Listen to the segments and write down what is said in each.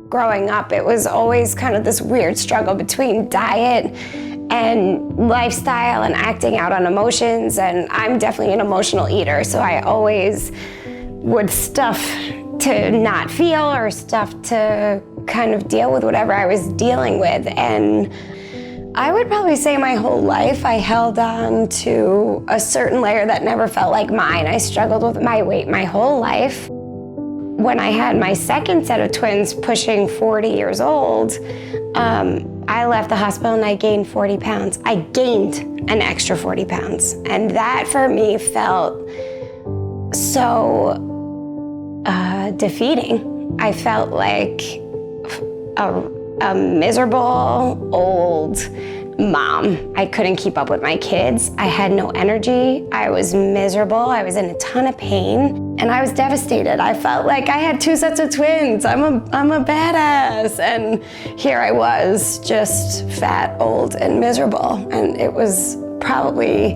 Growing up, it was always kind of this weird struggle between diet and lifestyle and acting out on emotions, and I'm definitely an emotional eater, so I always would stuff to not feel or stuff to kind of deal with whatever I was dealing with. And I would probably say my whole life I held on to a certain layer that never felt like mine. I struggled with my weight my whole life. When I had my second set of twins, pushing 40 years old, I left the hospital and I gained 40 pounds. I gained an extra 40 pounds. And that for me felt so defeating. I felt like a miserable old mom. I couldn't keep up with my kids. I had no energy. I was miserable. I was in a ton of pain, and I was devastated. I felt like I had two sets of twins. I'm a badass, and here I was, just fat, old, and miserable. And it was probably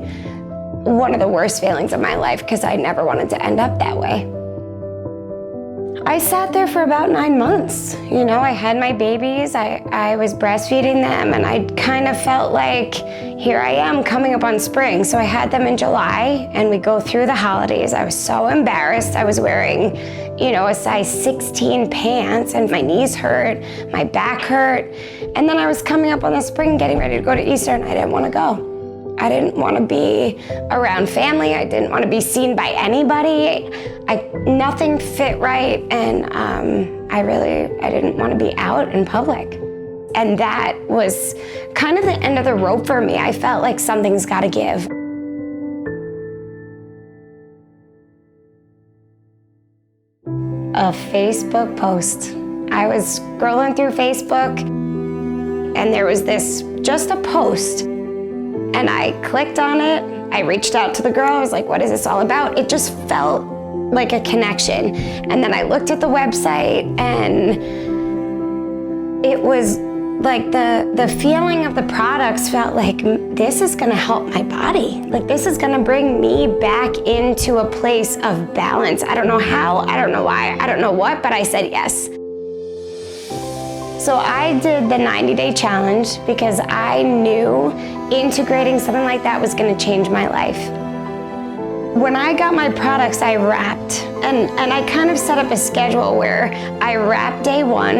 one of the worst feelings of my life because I never wanted to end up that way. I sat there for about 9 months. You know, I had my babies, I was breastfeeding them, and I kind of felt like, here I am coming up on spring. So I had them in July, and we go through the holidays. I was so embarrassed. I was wearing, you know, a size 16 pants, and my knees hurt, my back hurt. And then I was coming up on the spring, getting ready to go to Easter, and I didn't want to go. I didn't want to be around family. I didn't want to be seen by anybody. Nothing fit right, and I didn't want to be out in public. And that was kind of the end of the rope for me. I felt like something's got to give. A Facebook post. I was scrolling through Facebook, and there was just a post. And I clicked on it. I reached out to the girl. I was like, what is this all about? It just felt like a connection. And then I looked at the website, and it was like the feeling of the products felt like, this is gonna help my body. Like, this is gonna bring me back into a place of balance. I don't know how, I don't know why, I don't know what, but I said yes. So I did the 90-day challenge because I knew integrating something like that was gonna change my life. When I got my products, I wrapped, and I kind of set up a schedule where I wrapped day 1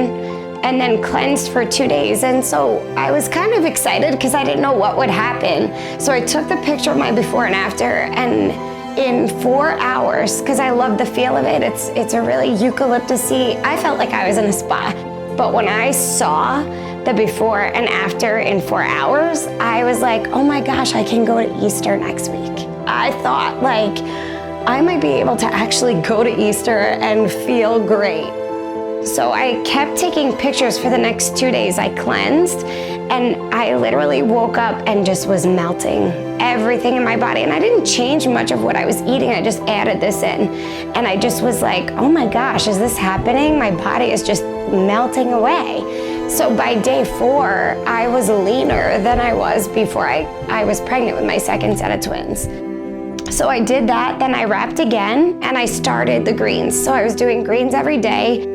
and then cleansed for 2 days. And so I was kind of excited because I didn't know what would happen. So I took the picture of my before and after, and in 4 hours, because I love the feel of it, it's a really eucalyptus-y, I felt like I was in a spa. But when I saw the before and after in 4 hours, I was like, oh my gosh, I can go to Easter next week. I thought, like, I might be able to actually go to Easter and feel great. So I kept taking pictures for the next 2 days. I cleansed, and I literally woke up and just was melting everything in my body. And I didn't change much of what I was eating. I just added this in. And I just was like, oh my gosh, is this happening? My body is just melting away. So by day 4, I was leaner than I was before I was pregnant with my second set of twins. So I did that, then I wrapped again, and I started the greens. So I was doing greens every day.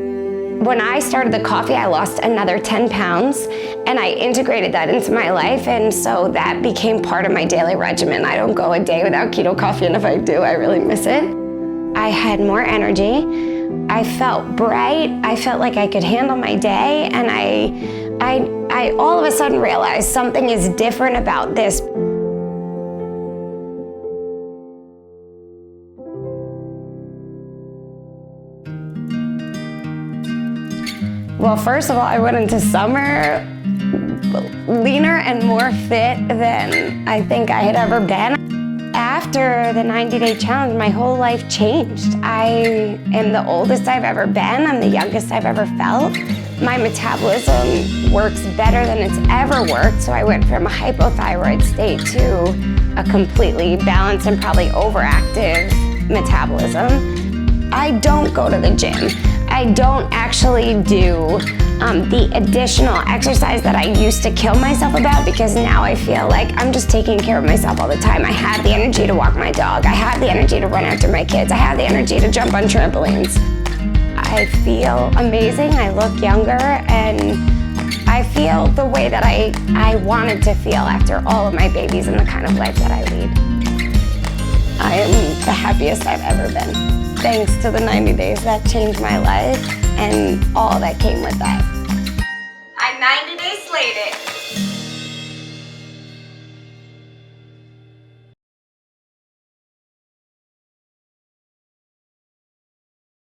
When I started the coffee, I lost another 10 pounds, and I integrated that into my life, and so that became part of my daily regimen. I don't go a day without keto coffee, and if I do, I really miss it. I had more energy. I felt bright. I felt like I could handle my day, and I all of a sudden realized something is different about this. Well, first of all, I went into summer leaner and more fit than I think I had ever been. After the 90-day challenge, my whole life changed. I am the oldest I've ever been. I'm the youngest I've ever felt. My metabolism works better than it's ever worked, so I went from a hypothyroid state to a completely balanced and probably overactive metabolism. I don't go to the gym. I don't actually do the additional exercise that I used to kill myself about, because now I feel like I'm just taking care of myself all the time. I have the energy to walk my dog. I have the energy to run after my kids. I have the energy to jump on trampolines. I feel amazing, I look younger, and I feel the way that I wanted to feel after all of my babies and the kind of life that I lead. I am the happiest I've ever been, thanks to the 90 days that changed my life and all that came with that. I'm 90 days slated.